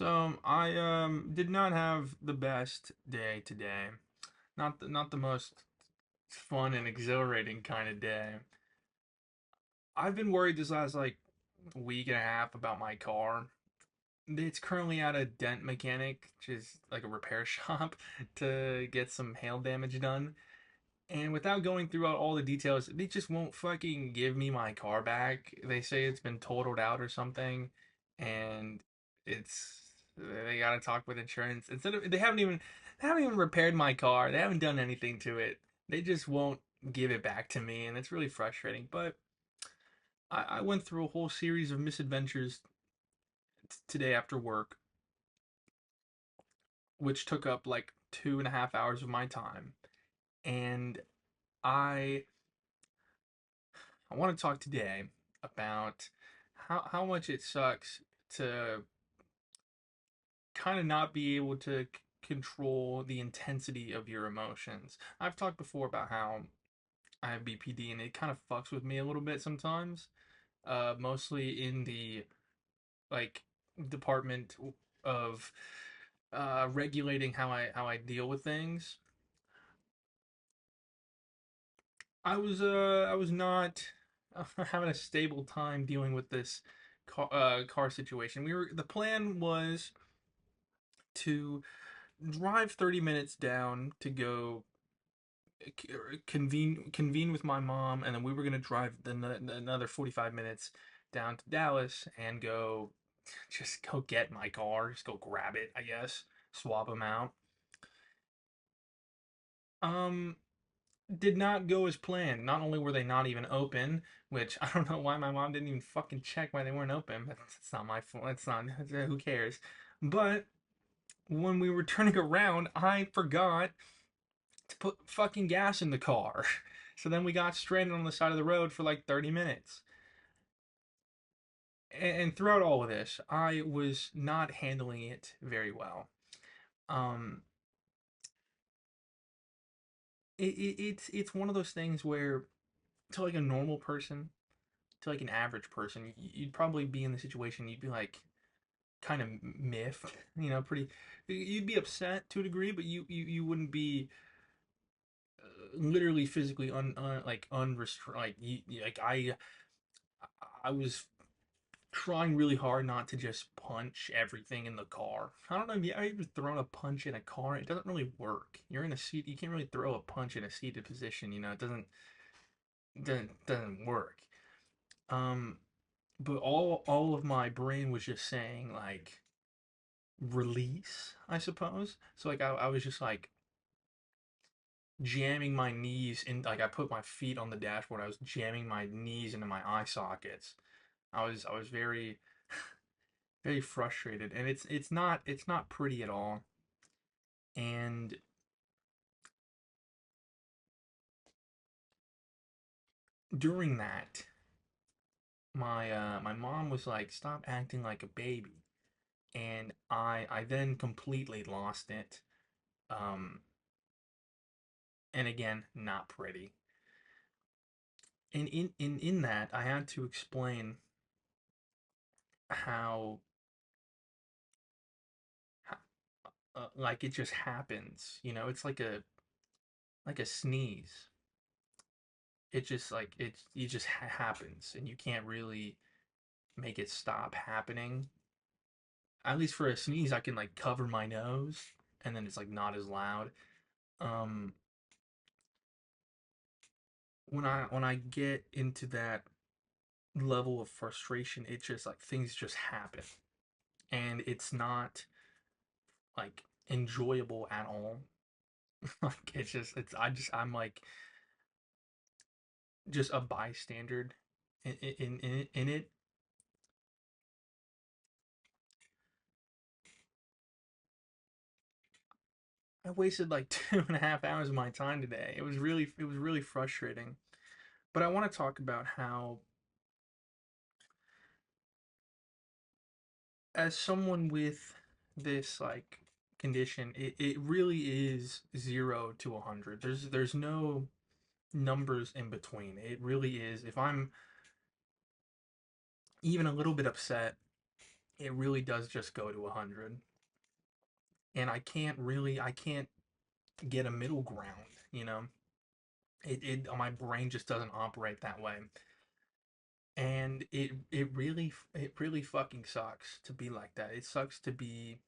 I did not have the best day today. Not the most fun and exhilarating kind of day. I've been worried this last like week and a half about my car. It's currently at a dent mechanic, which is like a repair shop, to get some hail damage done. And without going through all the details, they just won't fucking give me my car back. They say it's been totaled out or something, and it's they gotta talk with insurance. Instead of they haven't even repaired my car. They haven't done anything to it. They just won't give it back to me, and it's really frustrating. But I went through a whole series of misadventures today after work, which took up like 2.5 hours of my time, and I I want to talk today about how much it sucks to kind of not be able to control the intensity of your emotions. I've talked before about how I have BPD and it kind of fucks with me a little bit sometimes, mostly in the like department of regulating how I deal with things. I was not having a stable time dealing with this car situation. The plan was to drive 30 minutes down to go convene with my mom, and then we were gonna drive another 45 minutes down to Dallas and go just go get my car, just go grab it, I guess, swap them out. Um, did not go as planned. Not only were they not even open, which I don't know why my mom didn't even fucking check why they weren't open. But it's not my fault. It's not. Who cares? But when we were turning around, I forgot to put fucking gas in the car. So then we got stranded on the side of the road for like 30 minutes. And throughout all of this, I was not handling it very well. Um, it's one of those things where to like a normal person, to like an average person, you'd probably be in the situation. You'd be like kind of miffed, pretty. You'd be upset to a degree, but you wouldn't be literally physically like unrestrained. I was trying really hard not to just punch everything in the car. I don't know if you ever thrown a punch in a car. It doesn't really work. You're in a seat. You can't really throw a punch in a seated position. It doesn't work. Um, but all of my brain was just saying like release, I suppose. So like I was just like jamming my knees in, like I put my feet on the dashboard. I was jamming my knees into my eye sockets. I was very frustrated, and it's not pretty at all. And during that, my mom was like, "Stop acting like a baby," and I then completely lost it. Um, and again, not pretty. And in that, I had to explain how, like it just happens. It's like a sneeze. It just like it just happens, and you can't really make it stop happening. At least for a sneeze, I can like cover my nose, and then it's like not as loud. Um, when I get into that level of frustration, it just like things just happen, and it's not like enjoyable at all. Like I'm like just a bystander in it. I wasted like 2.5 hours of my time today. It was really frustrating. But I want to talk about how, as someone with this like condition, it really is 0 to 100. There's no numbers in between. It really is. If I'm even a little bit upset, it really does just go to 100. And I can't get a middle ground, you know? My brain just doesn't operate that way. And it really fucking sucks to be like that. It sucks to be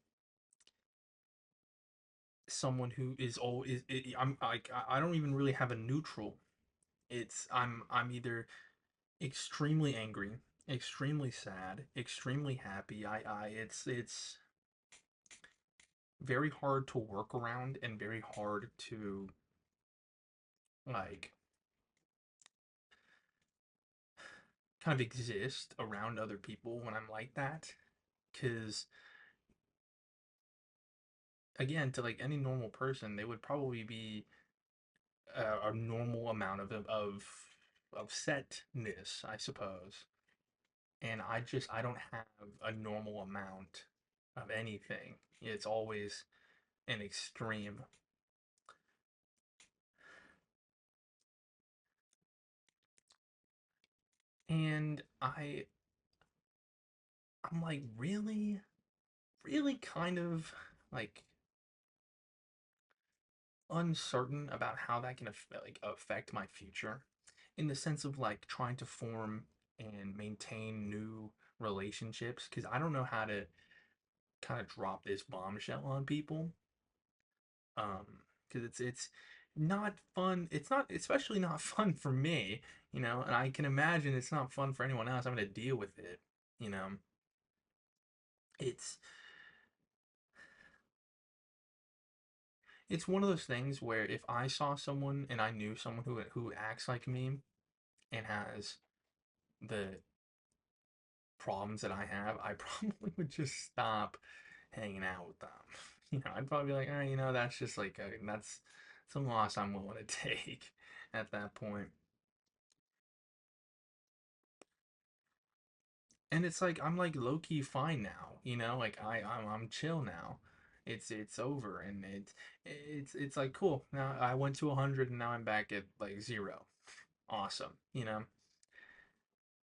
someone who is always I'm like I don't even really have a neutral. It's I'm either extremely angry, extremely sad, extremely happy. I it's very hard to work around and very hard to like kind of exist around other people when I'm like that. Cause again, to like any normal person, they would probably be a normal amount of setness, I suppose. And I don't have a normal amount of anything. It's always an extreme. And I'm like really kind of like uncertain about how that can affect my future in the sense of like trying to form and maintain new relationships because I don't know how to kind of drop this bombshell on people. um because it's not fun. It's not, especially not fun for me, you know, and I can imagine it's not fun for anyone else having to deal with it, you know. it's it's one of those things where if I saw someone and I knew someone who acts like me and has the problems that I have, I probably would just stop hanging out with them. You know, I'd probably be like, you know, that's just like that's some loss I'm willing to take at that point. And it's like I'm like low key fine now, you know, like I'm chill now. It's over, and it's like cool. Now I went to 100 and now I'm back at like 0. Awesome, you know.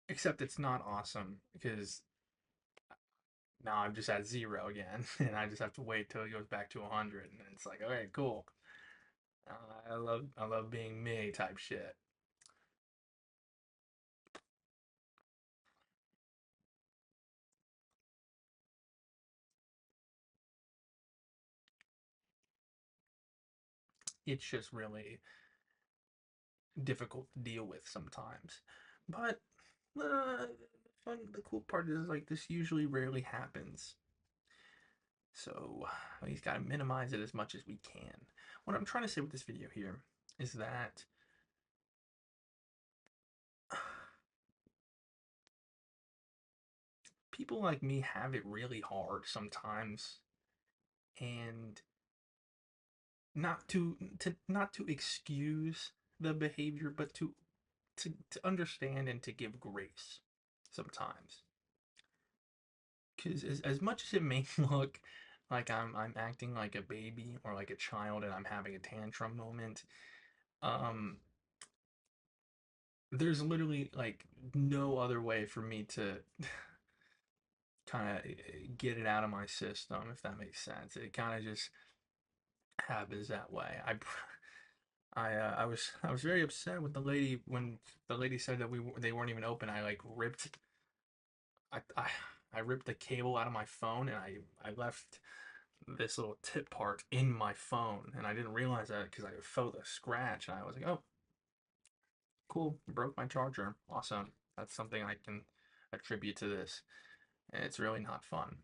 Except it's not awesome because now I'm just at 0 again, and I just have to wait till it goes back to 100, and it's like, okay, cool. I love being me type shit. It's just really difficult to deal with sometimes. But uh, the cool part is like this usually rarely happens. So we just gotta minimize it as much as we can. What I'm trying to say with this video here is that people like me have it really hard sometimes, and not to excuse the behavior, but to understand and to give grace sometimes. Because as much as it may look like I'm acting like a baby or like a child and I'm having a tantrum moment, um, there's literally like no other way for me to kind of get it out of my system, if that makes sense. It kind of just happens that way. I was very upset with the lady when the lady said that they weren't even open. I, I I ripped the cable out of my phone, and I left this little tip part in my phone, and I didn't realize that because I felt a scratch, and I was like, oh, cool, broke my charger. Awesome. That's something I can attribute to this. And it's really not fun.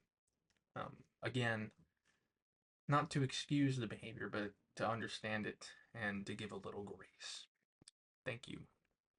Again, not to excuse the behavior, but to understand it and to give a little grace. Thank you.